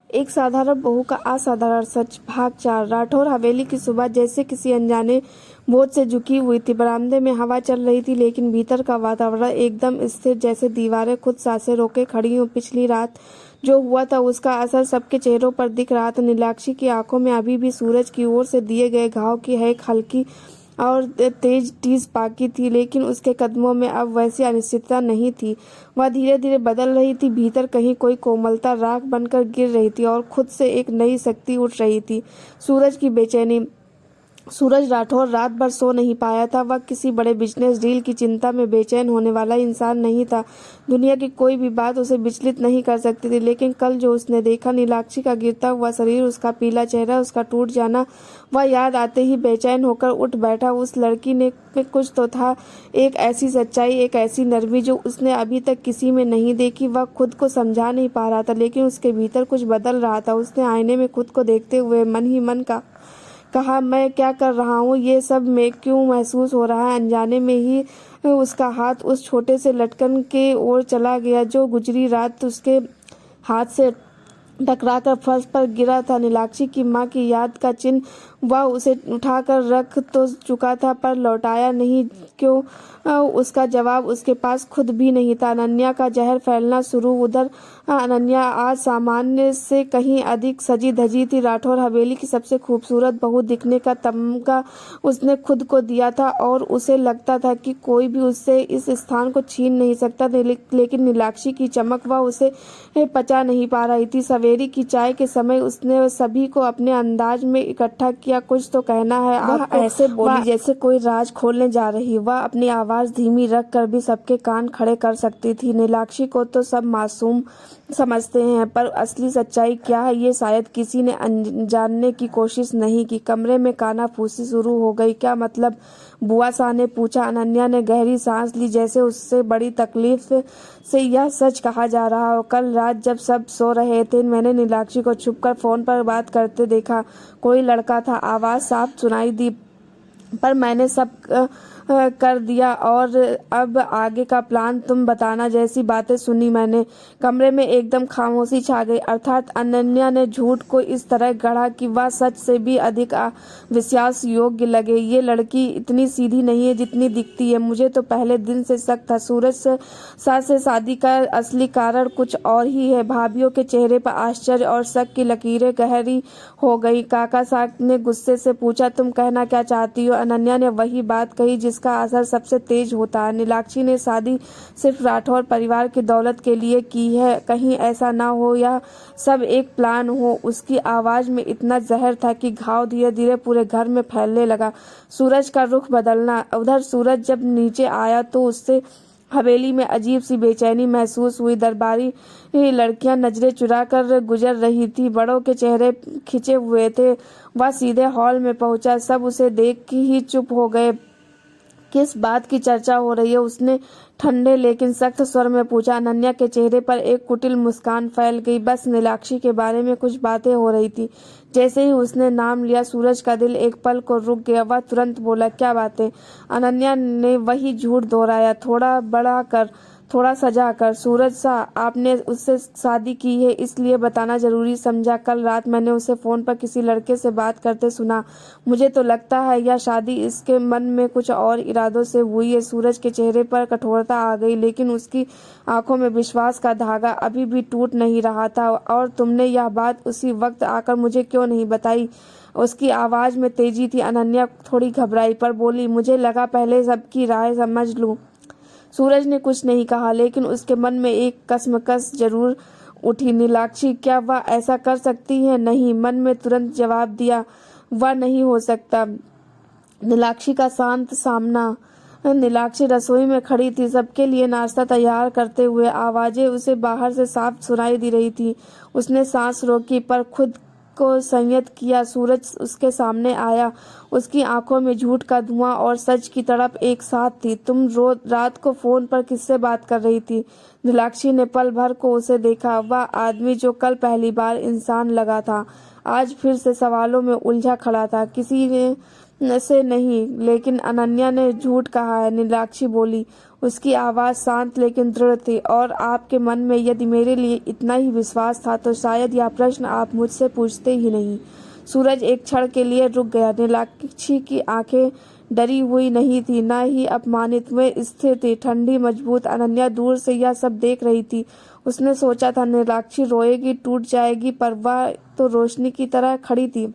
एक साधारण बहू का असाधारण सच। भाग 4। राठौर हवेली की सुबह जैसे किसी अनजाने बोझ से झुकी हुई थी। बरामदे में हवा चल रही थी, लेकिन भीतर का वातावरण एकदम स्थिर, जैसे दीवारें खुद सांसें रोके खड़ी हों। पिछली रात जो हुआ था उसका असर सबके चेहरों पर दिख रहा था। नीलाक्षी की आंखों में अभी भी सूरज की ओर से दिए गए घाव की एक हल्की और तेज टीस बाकी थी, लेकिन उसके कदमों में अब वैसी अनिश्चितता नहीं थी। वह धीरे धीरे बदल रही थी। भीतर कहीं कोई कोमलता राख बनकर गिर रही थी और खुद से एक नई शक्ति उठ रही थी। सूरज की बेचैनी। सूरज राठौर रात भर सो नहीं पाया था। वह किसी बड़े बिजनेस डील की चिंता में बेचैन होने वाला इंसान नहीं था। दुनिया की कोई भी बात उसे विचलित नहीं कर सकती थी, लेकिन कल जो उसने देखा, नीलाक्षी का गिरता हुआ शरीर, उसका पीला चेहरा, उसका टूट जाना, वह याद आते ही बेचैन होकर उठ बैठा। उस लड़की में कुछ तो था, एक ऐसी सच्चाई, एक ऐसी नरमी जो उसने अभी तक किसी में नहीं देखी। वह खुद को समझा नहीं पा रहा था, लेकिन उसके भीतर कुछ बदल रहा था। उसने आईने में खुद को देखते हुए मन ही मन कहा, मैं क्या कर रहा हूँ, ये सब मैं क्यों महसूस हो रहा है। अनजाने में ही उसका हाथ उस छोटे से लटकन के ओर चला गया जो गुजरी रात उसके हाथ से टकराकर फर्श पर गिरा था। नीलाक्षी की माँ की याद का चिन्ह। वह उसे उठाकर रख तो चुका था, पर लौटाया नहीं। क्यों? उसका जवाब उसके पास खुद भी नहीं था। अनन्या का जहर फैलना शुरू। उधर अनन्या आज सामान्य से कहीं अधिक सजी धजी थी। राठौर हवेली की सबसे खूबसूरत बहू दिखने का तमगा उसने खुद को दिया था, और उसे लगता था कि कोई भी उससे इस स्थान को छीन नहीं सकता। लेकिन नीलाक्षी की चमक, वह उसे पचा नहीं पा रही थी। सवेरे की चाय के समय उसने सभी को अपने अंदाज में इकट्ठा किया। कुछ तो कहना है आपको। वह ऐसे बोली जैसे कोई राज खोलने जा रही। वह अपनी आवाज धीमी रख कर भी सबके कान खड़े कर सकती थी। नीलाक्षी को तो सब मासूम समझते हैं, पर असली सच्चाई क्या है ये शायद किसी ने जानने की कोशिश नहीं की। कमरे में कानाफूसी शुरू हो गई। क्या मतलब? बुआ साहब ने पूछा। अनन्या ने गहरी सांस ली, जैसे उससे बड़ी तकलीफ से यह सच कहा जा रहा हो। कल रात जब सब सो रहे थे, मैंने नीलाक्षी को छुपकर फोन पर बात करते देखा। कोई लड़का था। आवाज साफ सुनाई दी, पर मैंने सब कर दिया। और अब आगे का प्लान तुम बताना। जैसी बातें सुनी मैंने। कमरे में एकदम खामोशी छा गई। अर्थात अनन्या ने झूठ को इस तरह गढ़ा कि वह सच से भी अधिक विश्वास योग्य लगे। ये लड़की इतनी सीधी नहीं है जितनी दिखती है। मुझे तो पहले दिन से शक था। सूरज से शादी का असली कारण कुछ और ही है। भाभीियों के चेहरे पर आश्चर्य और शक की लकीरें गहरी हो गई। काका साहब ने गुस्से से पूछा, तुम कहना क्या चाहती हो? अनन्या ने वही बात कही जिसका असर सबसे तेज होता है। नीलाक्षी ने शादी सिर्फ राठौर परिवार की दौलत के लिए की है। कहीं ऐसा ना हो यह सब एक प्लान हो। उसकी आवाज में इतना जहर था कि घाव धीरे धीरे पूरे घर में फैलने लगा। सूरज का रुख बदलना। उधर सूरज जब नीचे आया तो उससे हवेली में अजीब सी बेचैनी महसूस हुई। दरबारी लड़कियां नजरें चुरा कर गुजर रही थी। बड़ों के चेहरे खिंचे हुए थे। वह सीधे हॉल में पहुंचा। सब उसे देख ही चुप हो गए। किस बात की चर्चा हो रही है? उसने ठंडे लेकिन सख्त स्वर में पूछा। अनन्या के चेहरे पर एक कुटिल मुस्कान फैल गई। बस नीलाक्षी के बारे में कुछ बातें हो रही थी। जैसे ही उसने नाम लिया, सूरज का दिल एक पल को रुक गया। वह तुरंत बोला, क्या बातें? अनन्या ने वही झूठ दोहराया, थोड़ा बड़ा कर, थोड़ा सजा कर। सूरज सा, आपने उससे शादी की है इसलिए बताना जरूरी समझा। कल रात मैंने उसे फोन पर किसी लड़के से बात करते सुना। मुझे तो लगता है यह शादी इसके मन में कुछ और इरादों से हुई है। सूरज के चेहरे पर कठोरता आ गई, लेकिन उसकी आंखों में विश्वास का धागा अभी भी टूट नहीं रहा था। और तुमने यह बात उसी वक्त आकर मुझे क्यों नहीं बताई? उसकी आवाज में तेजी थी। अनन्या थोड़ी घबराई पर बोली, मुझे लगा पहले सबकी राय समझ लूं। सूरज ने कुछ नहीं कहा, लेकिन उसके मन में एक कसमकस जरूर उठी। नीलाक्षी, क्या वह ऐसा कर सकती है? नहीं। मन में तुरंत जवाब दिया, वह नहीं हो सकता। नीलाक्षी का शांत सामना। नीलाक्षी रसोई में खड़ी थी, सबके लिए नाश्ता तैयार करते हुए। आवाजें उसे बाहर से साफ सुनाई दे रही थी। उसने सांस रोकी, पर खुद को संयत किया। सूरज उसके सामने आया। उसकी आंखों में झूठ का धुआं और सच की तड़प एक साथ थी। तुम रात को फोन पर किससे बात कर रही थी? नीलाक्षी ने पल भर को उसे देखा। वह आदमी जो कल पहली बार इंसान लगा था, आज फिर से सवालों में उलझा खड़ा था। किसी ने से नहीं, लेकिन अनन्या ने झूठ कहा है, नीलाक्षी बोली। उसकी आवाज़ शांत लेकिन दृढ़ थी। और आपके मन में यदि मेरे लिए इतना ही विश्वास था तो शायद यह प्रश्न आप मुझसे पूछते ही नहीं। सूरज एक क्षण के लिए रुक गया। नीलाक्षी की आंखें डरी हुई नहीं थी, न ही अपमानित, वे स्थिर थी, ठंडी, मजबूत। अनन्या दूर से यह सब देख रही थी। उसने सोचा था नीलाक्षी रोएगी, टूट जाएगी, पर वह तो रोशनी की तरह खड़ी थी।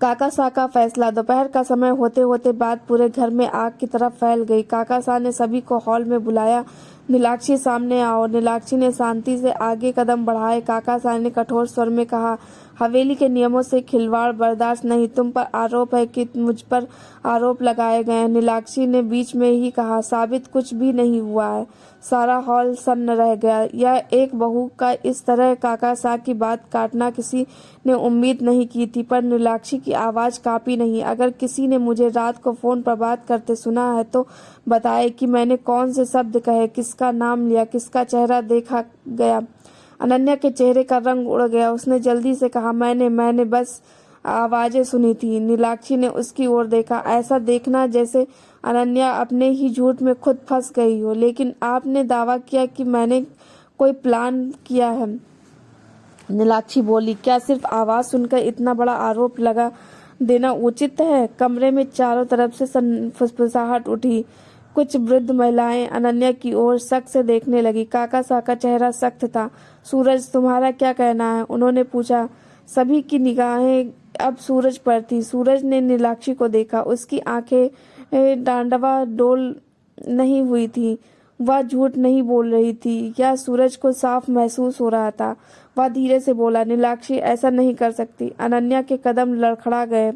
काका साह का फैसला। दोपहर का समय होते होते बात पूरे घर में आग की तरह फैल गई। काका साह ने सभी को हॉल में बुलाया। नीलाक्षी, सामने आओ। नीलाक्षी ने शांति से आगे कदम बढ़ाए। काका साह ने कठोर स्वर में कहा, हवेली के नियमों से खिलवाड़ बर्दाश्त नहीं। तुम पर आरोप है कि मुझ पर आरोप लगाए गए हैं। नीलाक्षी ने बीच में ही कहा, साबित कुछ भी नहीं हुआ है। सारा हॉल सन्न रह गया। यह एक बहू का इस तरह काका साह की बात काटना किसी ने उम्मीद नहीं की थी, पर नीलाक्षी की आवाज़ कांपी नहीं। अगर किसी ने मुझे रात को फ़ोन पर बात करते सुना है तो बताए कि मैंने कौन से शब्द कहे, किसका नाम लिया, किसका चेहरा देखा गया। अनन्या के चेहरे का रंग उड़ गया। उसने जल्दी से कहा, मैंने बस आवाज़ें सुनी थी। नीलाक्षी ने उसकी ओर देखा, ऐसा देखना जैसे अनन्या अपने ही झूठ में खुद फंस गई हो। लेकिन आपने दावा किया कि मैंने कोई प्लान किया है। नीलाक्षी बोली, क्या सिर्फ आवाज़ सुनकर इतना बड़ा आरोप लगा देना उचित है? कमरे में चारों तरफ से फुसफुसाहट उठी। कुछ वृद्ध महिलाएं अनन्या की ओर शक से देखने लगी। काका साह का चेहरा सख्त था। सूरज, तुम्हारा क्या कहना है? उन्होंने पूछा। सभी की निगाहें अब सूरज पर थी। सूरज ने नीलाक्षी को देखा। उसकी आंखें डांडवा डोल नहीं हुई थी। वह झूठ नहीं बोल रही थी, यह सूरज को साफ महसूस हो रहा था। वह धीरे से बोला, नीलाक्षी ऐसा नहीं कर सकती। अनन्या के कदम लड़खड़ा गए,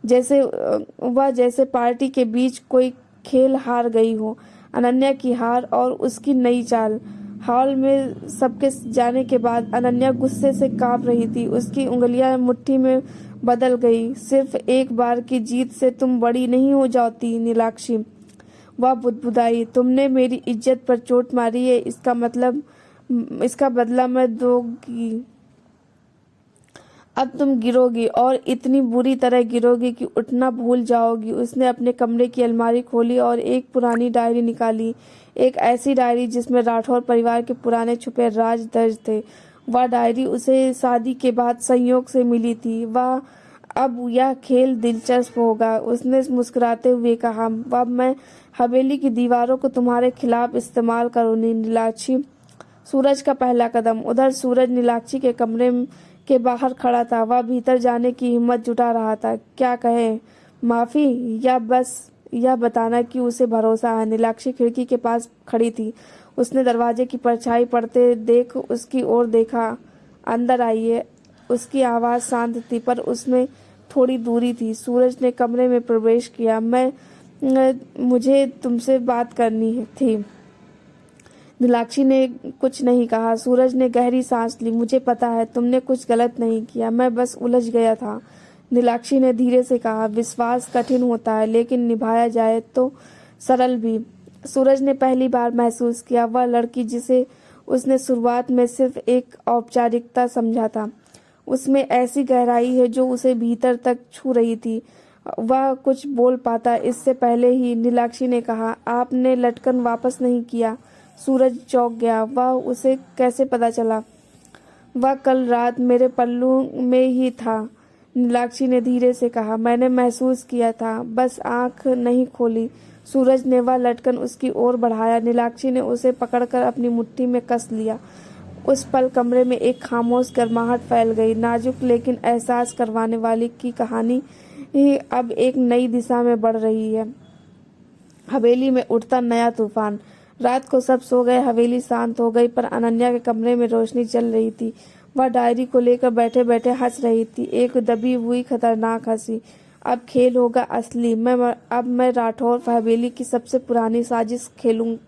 जैसे पार्टी के बीच कोई खेल हार गई हो। अनन्या की हार और उसकी नई चाल। हॉल में सबके जाने के बाद अनन्या गुस्से से कांप रही थी। उसकी उंगलियां मुट्ठी में बदल गई। सिर्फ एक बार की जीत से तुम बड़ी नहीं हो जाती नीलाक्षी। वह बुदबुदाई, तुमने मेरी इज्जत पर चोट मारी है, इसका बदला मैं दूंगी। अब तुम गिरोगी और इतनी बुरी तरह गिरोगी कि उठना भूल जाओगी। उसने अपने कमरे की अलमारी खोली और एक पुरानी डायरी निकाली। एक ऐसी डायरी जिसमें राठौर परिवार के पुराने छुपे राज दर्ज थे। वह डायरी उसे शादी के बाद संयोग से मिली थी। वह अब यह खेल दिलचस्प होगा, उसने मुस्कुराते हुए कहा। अब मैं हवेली की दीवारों को तुम्हारे खिलाफ इस्तेमाल करूंगी नीलाक्षी। सूरज का पहला कदम। उधर सूरज नीलाक्षी के कमरे के बाहर खड़ा था। वह भीतर जाने की हिम्मत जुटा रहा था। क्या कहे? माफी या बस यह बताना कि उसे भरोसा है? नीलाक्षी खिड़की के पास खड़ी थी। उसने दरवाजे की परछाई पड़ते देख उसकी ओर देखा। अंदर आइए। उसकी आवाज़ शांत थी, पर उसमें थोड़ी दूरी थी। सूरज ने कमरे में प्रवेश किया। मुझे तुमसे बात करनी थी। नीलाक्षी ने कुछ नहीं कहा। सूरज ने गहरी सांस ली। मुझे पता है तुमने कुछ गलत नहीं किया, मैं बस उलझ गया था। नीलाक्षी ने धीरे से कहा, विश्वास कठिन होता है लेकिन निभाया जाए तो सरल भी। सूरज ने पहली बार महसूस किया वह लड़की जिसे उसने शुरुआत में सिर्फ एक औपचारिकता समझा था, उसमें ऐसी गहराई है जो उसे भीतर तक छू रही थी। वह कुछ बोल पाता इससे पहले ही नीलाक्षी ने कहा, आपने लटकन वापस नहीं किया। सूरज चौंक गया। वह उसे कैसे पता चला? वह कल रात मेरे पल्लू में ही था, नीलाक्षी ने धीरे से कहा। मैंने महसूस किया था, बस आंख नहीं खोली। सूरज ने वह लटकन उसकी ओर बढ़ाया। नीलाक्षी ने उसे पकड़कर अपनी मुट्ठी में कस लिया। उस पल कमरे में एक खामोश गर्माहट फैल गई। नाजुक लेकिन एहसास करवाने वाली की कहानी अब एक नई दिशा में बढ़ रही है। हवेली में उठता नया तूफान। रात को सब सो गए, हवेली शांत हो गई, पर अनन्या के कमरे में रोशनी चल रही थी। वह डायरी को लेकर बैठे बैठे हंस रही थी, एक दबी हुई खतरनाक हंसी। अब खेल होगा असली। अब मैं राठौर हवेली की सबसे पुरानी साजिश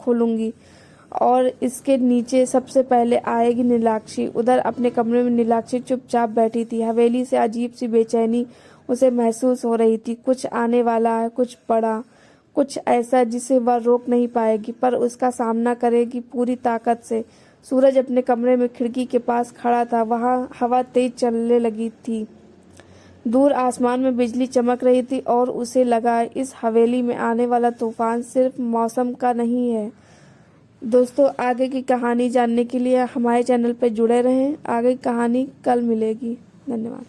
खोलूंगी और इसके नीचे सबसे पहले आएगी नीलाक्षी। उधर अपने कमरे में नीलाक्षी चुपचाप बैठी थी। हवेली से अजीब सी बेचैनी उसे महसूस हो रही थी। कुछ आने वाला है, कुछ बड़ा, कुछ ऐसा जिसे वह रोक नहीं पाएगी, पर उसका सामना करेगी पूरी ताकत से। सूरज अपने कमरे में खिड़की के पास खड़ा था। वहां हवा तेज चलने लगी थी। दूर आसमान में बिजली चमक रही थी और उसे लगा इस हवेली में आने वाला तूफान सिर्फ मौसम का नहीं है। दोस्तों, आगे की कहानी जानने के लिए हमारे चैनल पर जुड़े रहें। आगे की कहानी कल मिलेगी। धन्यवाद।